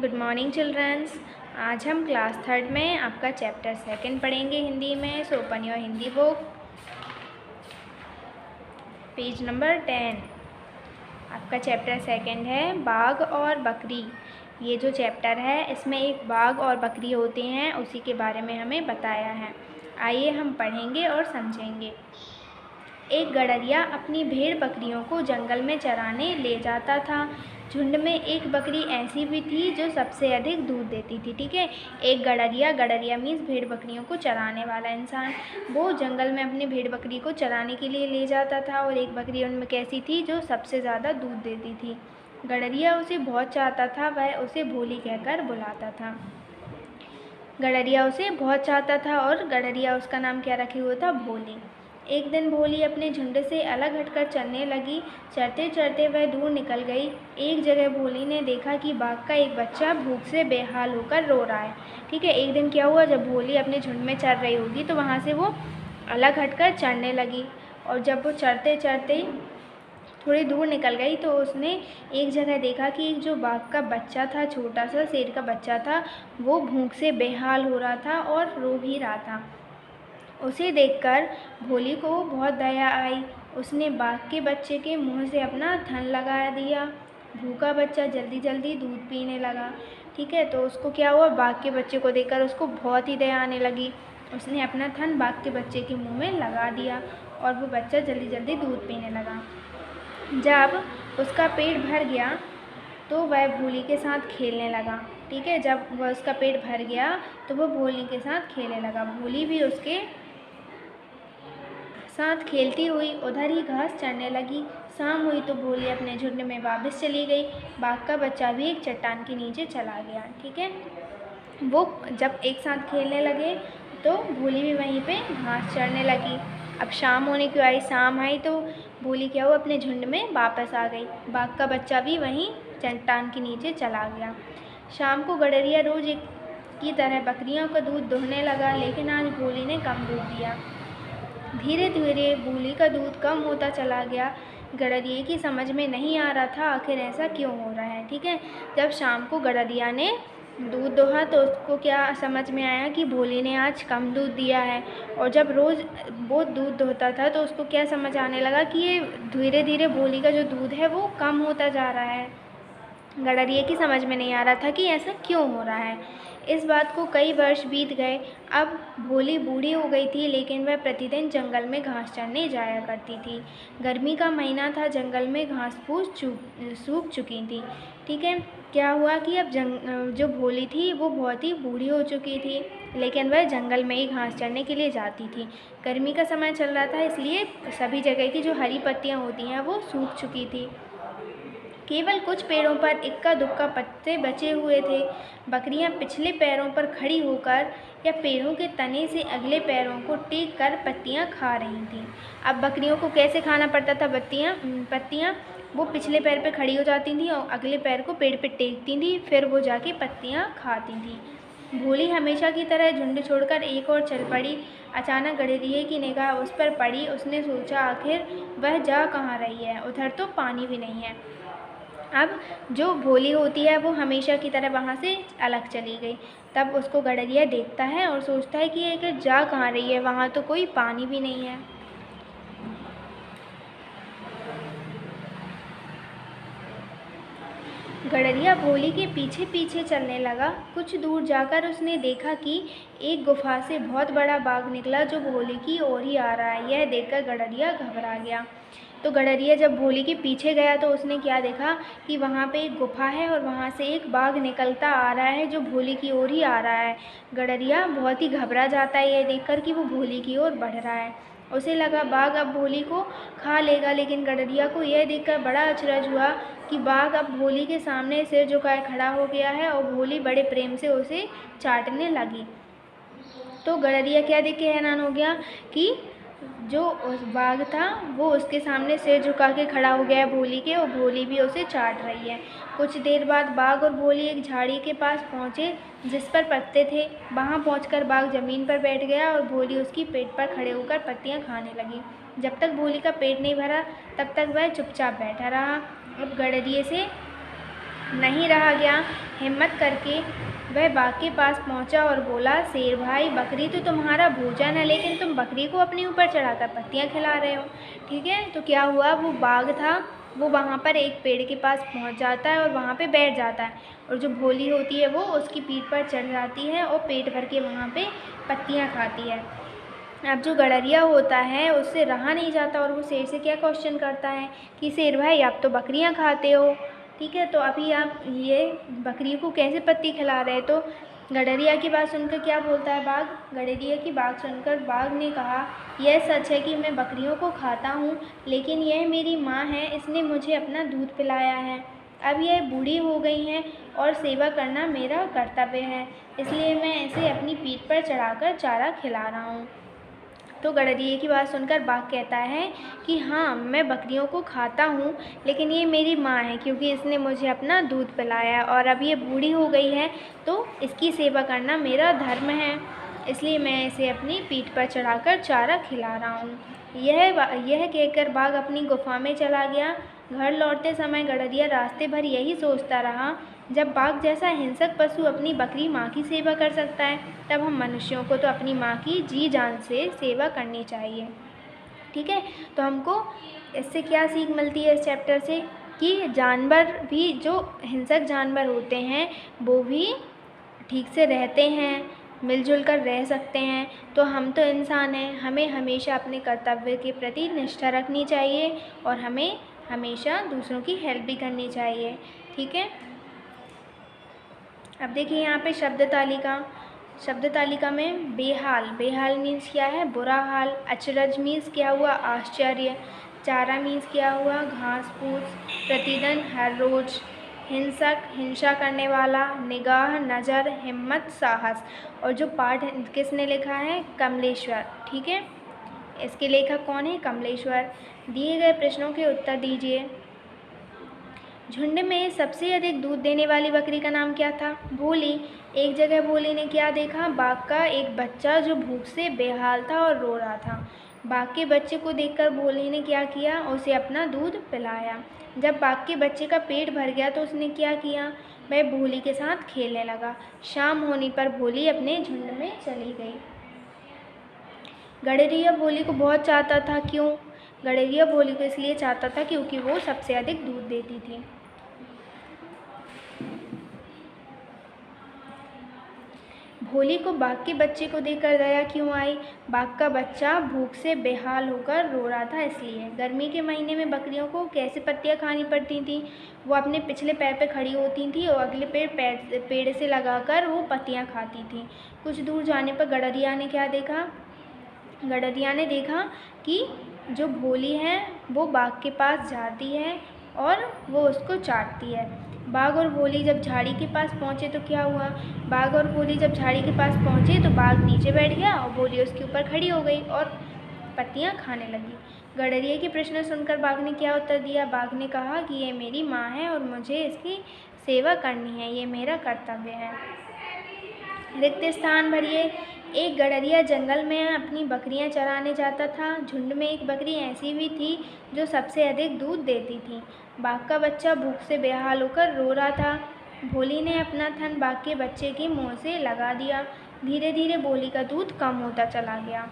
Good morning children's. आज हम class third में आपका चैप्टर सेकंड पढ़ेंगे हिंदी में। So open your Hindi book, page number 10। आपका चैप्टर सेकंड है बाघ और बकरी। ये जो चैप्टर है इसमें एक बाघ और बकरी होते हैं, उसी के बारे में हमें बताया है। आइए हम पढ़ेंगे और समझेंगे। एक गडरिया अपनी भेड़ बकरियों को जंगल में चराने ले जाता था। झुंड में एक बकरी ऐसी भी थी जो सबसे अधिक दूध देती थी। ठीक है, एक गडरिया मीन्स भेड़ बकरियों को चराने वाला इंसान। वो जंगल में अपनी भेड़ बकरी को चराने के लिए ले जाता था और एक बकरी उनमें कैसी थी जो सबसे ज़्यादा दूध देती थी। गडरिया उसे बहुत चाहता था, वह उसे भोली कहकर बुलाता था। गडरिया उसे बहुत चाहता था और गडरिया उसका नाम क्या रखे हुआ था, भोली। एक दिन भोली अपने झुंड से अलग हटकर चलने लगी। चलते चलते वह दूर निकल गई। एक जगह भोली ने देखा कि बाघ का एक बच्चा भूख से बेहाल होकर रो रहा है। ठीक है, एक दिन क्या हुआ, जब भोली अपने झुंड में चल रही होगी तो वहाँ से वो अलग हटकर चढ़ने लगी। और जब वो चढ़ते चढ़ते थोड़ी दूर निकल गई तो उसने एक जगह देखा कि एक जो बाघ का बच्चा था, छोटा सा शेर का बच्चा था, वो भूख से बेहाल हो रहा था और रो भी रहा था। उसे देखकर भोली को बहुत दया आई। उसने बाघ के बच्चे के मुंह से अपना थन लगा दिया। भूखा बच्चा जल्दी जल्दी दूध पीने लगा। ठीक है, तो उसको क्या हुआ, बाघ के बच्चे को देखकर उसको बहुत ही दया आने लगी। उसने अपना थन बाघ के बच्चे के मुंह में लगा दिया और वो बच्चा जल्दी जल्दी दूध पीने लगा। जब उसका पेट भर गया तो वह भोली के साथ खेलने लगा। ठीक है, जब वह उसका पेट भर गया तो वह भोली के साथ खेलने लगा। भोली भी उसके साथ खेलती हुई उधर ही घास चरने लगी। शाम हुई तो भोली अपने झुंड में वापस चली गई। बाघ का बच्चा भी एक चट्टान के नीचे चला गया। ठीक है, वो जब एक साथ खेलने लगे तो भोली भी वहीं पे घास चरने लगी। अब शाम होने की आई, शाम आई तो भोली क्या हुआ, अपने झुंड में वापस आ गई। बाघ का बच्चा भी वहीं चट्टान के नीचे चला गया। शाम को गडरिया रोज एक की तरह बकरियों का दूध दोहने लगा, लेकिन आज भोली ने कम दूध दिया। धीरे धीरे भोली का दूध कम होता चला गया। गडरिया की समझ में नहीं आ रहा था आखिर ऐसा क्यों हो रहा है। ठीक है, जब शाम को गडरिया ने दूध दोहा तो उसको क्या समझ में आया कि भोली ने आज कम दूध दिया है। और जब रोज़ वो दूध दोहता था तो उसको क्या समझ आने लगा कि ये धीरे धीरे भोली का जो दूध है वो कम होता जा रहा है। गडरिया की समझ में नहीं आ रहा था कि ऐसा क्यों हो रहा है। इस बात को कई वर्ष बीत गए। अब भोली बूढ़ी हो गई थी, लेकिन वह प्रतिदिन जंगल में घास चरने जाया करती थी। गर्मी का महीना था, जंगल में घास फूस सूख चुकी थी। ठीक है, क्या हुआ कि अब जो भोली थी वो बहुत ही बूढ़ी हो चुकी थी, लेकिन वह जंगल में ही घास चरने के लिए जाती थी। गर्मी का समय चल रहा था, इसलिए सभी जगह की जो हरी पत्तियाँ होती हैं वो सूख चुकी थी। केवल कुछ पेड़ों पर इक्का दुक्का पत्ते बचे हुए थे। बकरियां पिछले पैरों पर खड़ी होकर या पेड़ों के तने से अगले पैरों को टेक कर पत्तियां खा रही थीं। अब बकरियों को कैसे खाना पड़ता था पत्तियां, वो पिछले पैर पे खड़ी हो जाती थीं और अगले पैर को पेड़ पे टेकती थीं, फिर वो जाके पत्तियां खाती थीं। भोली हमेशा की तरह झुंड छोड़कर एक और चल पड़ी। अचानक गडरिया की निगाह उस पर पड़ी। उसने सोचा आखिर वह जा कहाँ रही है, उधर तो पानी भी नहीं है। अब जो भोली होती है वो हमेशा की तरह वहाँ से अलग चली गई। तब उसको गडरिया देखता है और सोचता है कि ये जा कहाँ रही है, वहाँ तो कोई पानी भी नहीं है। गडरिया भोली के पीछे पीछे चलने लगा। कुछ दूर जाकर उसने देखा कि एक गुफा से बहुत बड़ा बाघ निकला जो भोली की ओर ही आ रहा है। यह देखकर गडरिया घबरा गया। तो गडरिया जब भोली के पीछे गया तो उसने क्या देखा कि वहाँ पे एक गुफा है और वहाँ से एक बाघ निकलता आ रहा है जो भोली की ओर ही आ रहा है। गडरिया बहुत ही घबरा जाता है यह देखकर कि वो भोली की ओर बढ़ रहा है। उसे लगा बाघ अब भोली को खा लेगा, लेकिन गडरिया को यह देखकर बड़ा अचरज हुआ कि बाघ अब भोली के सामने सिर झुकाए खड़ा हो गया है और भोली बड़े प्रेम से उसे चाटने लगी। तो गडरिया क्या देख के हैरान हो गया कि जो उस बाघ था वो उसके सामने सिर झुका के खड़ा हो गया है भोली के, और भोली भी उसे चाट रही है। कुछ देर बाद बाघ और भोली एक झाड़ी के पास पहुँचे जिस पर पत्ते थे। वहाँ पहुँचकर बाघ ज़मीन पर बैठ गया और भोली उसकी पेट पर खड़े होकर पत्तियाँ खाने लगी। जब तक भोली का पेट नहीं भरा तब तक वह चुपचाप बैठा रहा। अब गडरिये से नहीं रहा गया। हिम्मत करके वह बाघ के पास पहुंचा और बोला, शेर भाई, बकरी तो तुम्हारा भोजन है, लेकिन तुम बकरी को अपने ऊपर चढ़ाकर पत्तियां खिला रहे हो। ठीक है, तो क्या हुआ, वो बाघ था, वो वहाँ पर एक पेड़ के पास पहुँच जाता है और वहाँ पे बैठ जाता है, और जो भोली होती है वो उसकी पीठ पर चढ़ जाती है और पेट भर के वहाँ पे पत्तियाँ खाती है। अब जो गडरिया होता है उससे रहा नहीं जाता और वो शेर से क्या क्वेश्चन करता है कि शेर भाई, आप तो बकरियां खाते हो, ठीक है, तो अभी आप ये बकरी को कैसे पत्ती खिला रहे? तो गडरिया की बात सुनकर क्या बोलता है बाघ? गडरिया की बात सुनकर बाघ ने कहा, यह सच है कि मैं बकरियों को खाता हूँ, लेकिन यह मेरी माँ है, इसने मुझे अपना दूध पिलाया है। अब यह बूढ़ी हो गई हैं और सेवा करना मेरा कर्तव्य है, इसलिए मैं इसे अपनी पीठ पर चढ़ाकर चारा खिला रहा हूँ। तो गडरिये की बात सुनकर बाघ कहता है कि हाँ, मैं बकरियों को खाता हूँ, लेकिन ये मेरी माँ है, क्योंकि इसने मुझे अपना दूध पिलाया और अब ये बूढ़ी हो गई है, तो इसकी सेवा करना मेरा धर्म है, इसलिए मैं इसे अपनी पीठ पर चढ़ाकर चारा खिला रहा हूँ। यह कहकर बाघ अपनी गुफा में चला गया। घर लौटते समय गडरिया रास्ते भर यही सोचता रहा, जब बाघ जैसा हिंसक पशु अपनी बकरी माँ की सेवा कर सकता है, तब हम मनुष्यों को तो अपनी माँ की जी जान से सेवा करनी चाहिए। ठीक है, तो हमको इससे क्या सीख मिलती है इस चैप्टर से, कि जानवर भी, जो हिंसक जानवर होते हैं, वो भी ठीक से रहते हैं, मिलजुल कर रह सकते हैं। तो हम तो इंसान हैं, हमें हमेशा अपने कर्तव्य के प्रति निष्ठा रखनी चाहिए और हमें हमेशा दूसरों की हेल्प भी करनी चाहिए। ठीक है, अब देखिए यहाँ पे शब्द तालिका में बेहाल मीन्स क्या है? बुरा हाल। अचरज मीन्स क्या हुआ? आश्चर्य। चारा मीन्स क्या हुआ? घास फूस। प्रतिदिन, हर रोज। हिंसक, हिंसा करने वाला। निगाह, नज़र। हिम्मत, साहस। और जो पाठ किसने लिखा है? कमलेश्वर। ठीक है, इसके लेखक कौन है? कमलेश्वर। दिए गए प्रश्नों के उत्तर दीजिए। झुंड में सबसे अधिक दूध देने वाली बकरी का नाम क्या था? भोली। एक जगह भोली ने क्या देखा? बाघ का एक बच्चा जो भूख से बेहाल था और रो रहा था। बाघ के बच्चे को देखकर भोली ने क्या किया? उसे अपना दूध पिलाया। जब बाघ के बच्चे का पेट भर गया तो उसने क्या किया? वह भोली के साथ खेलने लगा। शाम होने पर भोली अपने झुंड में चली गई। गडरिया भोली को बहुत चाहता था। क्यों? गडरिया भोली को इसलिए चाहता था क्योंकि वो सबसे अधिक दूध देती थी। भोली को बाघ के बच्चे को देखकर दया क्यों आई? बाघ का बच्चा भूख से बेहाल होकर रो रहा था, इसलिए। गर्मी के महीने में बकरियों को कैसे पत्तियां खानी पड़ती थीं? वो अपने पिछले पैर पे खड़ी होती थीं और अगले पेड़ से लगाकर वो पत्तियां खाती थीं। कुछ दूर जाने पर गडरिया ने क्या देखा? गडरिया ने देखा कि जो भोली है वो बाघ के पास जाती है और वो उसको चाटती है। बाघ और भोली जब झाड़ी के पास पहुँचे तो क्या हुआ? बाघ और भोली जब झाड़ी के पास पहुँचे तो बाघ नीचे बैठ गया और भोली उसके ऊपर खड़ी हो गई और पत्तियां खाने लगी। गडरिया के प्रश्न सुनकर बाघ ने क्या उत्तर दिया? बाघ ने कहा कि ये मेरी माँ है और मुझे इसकी सेवा करनी है, ये मेरा कर्तव्य है। रिक्त स्थान भरिए। एक गडरिया जंगल में अपनी बकरियां चराने जाता था। झुंड में एक बकरी ऐसी भी थी जो सबसे अधिक दूध देती थी। बाघ का बच्चा भूख से बेहाल होकर रो रहा था। भोली ने अपना थन बाघ के बच्चे के मुंह से लगा दिया। धीरे धीरे भोली का दूध कम होता चला गया।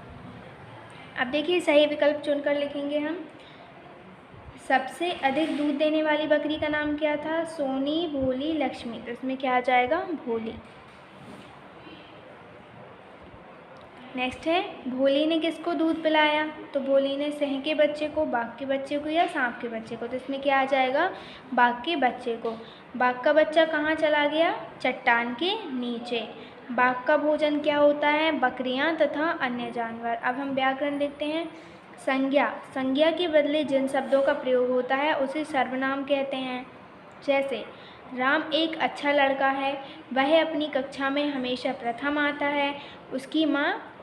अब देखिए, सही विकल्प चुनकर लिखेंगे हम। सबसे अधिक दूध देने वाली बकरी का नाम क्या था? सोनी, भोली, लक्ष्मी। तो इसमें क्या आ जाएगा? भोली। नेक्स्ट है, भोली ने किसको दूध पिलाया? तो भोली ने सिंह के बच्चे को, बाघ के बच्चे को या सांप के बच्चे को? तो इसमें क्या आ जाएगा? बाघ के बच्चे को। बाघ का बच्चा कहाँ चला गया? चट्टान के नीचे। बाघ का भोजन क्या होता है? बकरियां तथा अन्य जानवर। अब हम व्याकरण देखते हैं। संज्ञा के बदले जिन शब्दों का प्रयोग होता है उसे सर्वनाम कहते हैं। जैसे, राम एक अच्छा लड़का है, वह अपनी कक्षा में हमेशा प्रथम आता है, उसकी माँ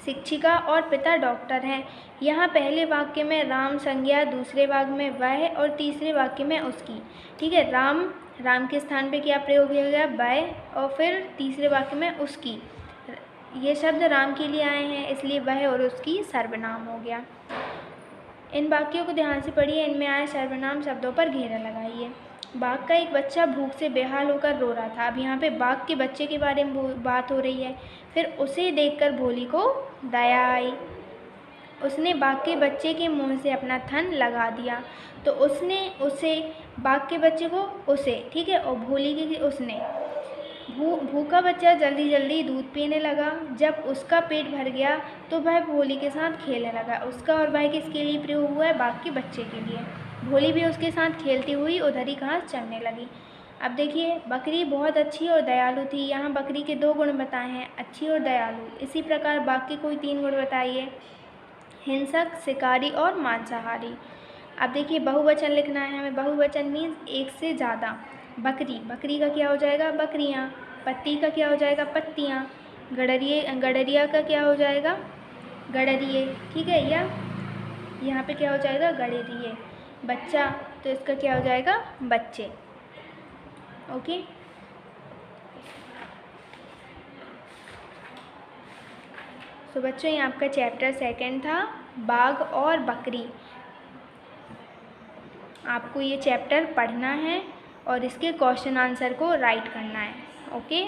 शिक्षिका और पिता डॉक्टर हैं। यहाँ पहले वाक्य में राम संज्ञा, दूसरे वाक्य में वह और तीसरे वाक्य में उसकी। ठीक है, राम के स्थान पे क्या प्रयोग किया गया? वह, और फिर तीसरे वाक्य में उसकी। ये शब्द राम के लिए आए हैं, इसलिए वह और उसकी सर्वनाम हो गया। इन वाक्यों को ध्यान से पढ़िए, इनमें आए सर्वनाम शब्दों पर घेरा लगाइए। बाघ का एक बच्चा भूख से बेहाल होकर रो रहा था। अब यहाँ पे बाघ के बच्चे के बारे में बात हो रही है। फिर उसे देखकर भोली को दया आई। उसने बाघ के बच्चे के मुंह से अपना थन लगा दिया। तो उसने उसे बाघ के बच्चे को उसे, ठीक है, और भोली की उसने। भूखा बच्चा जल्दी जल्दी दूध पीने लगा। जब उसका पेट भर गया तो वह भोली के साथ खेलने लगा। उसका और वह किसके लिए प्रयोग हुआ है? बाघ के बच्चे के लिए। भोली भी उसके साथ खेलती हुई उधर ही घास चरने लगी। अब देखिए, बकरी बहुत अच्छी और दयालु थी। यहाँ बकरी के 2 गुण बताए हैं, अच्छी और दयालु। इसी प्रकार बाघ के कोई 3 गुण बताइए, हिंसक, शिकारी और मांसाहारी। अब देखिए, बहुवचन लिखना है हमें। बहुवचन मीन्स एक से ज़्यादा। बकरी, बकरी का क्या हो जाएगा? बकरियाँ। पत्ती का क्या हो जाएगा? पत्तियाँ। गडरिया का क्या हो जाएगा? गडरिए, ठीक है। या यहाँ पे क्या हो जाएगा? गडरिए। बच्चा, तो इसका क्या हो जाएगा? बच्चे। ओके। तो बच्चों, ये आपका चैप्टर 2 था, बाघ और बकरी। आपको ये चैप्टर पढ़ना है और इसके क्वेश्चन आंसर को राइट करना है। ओके।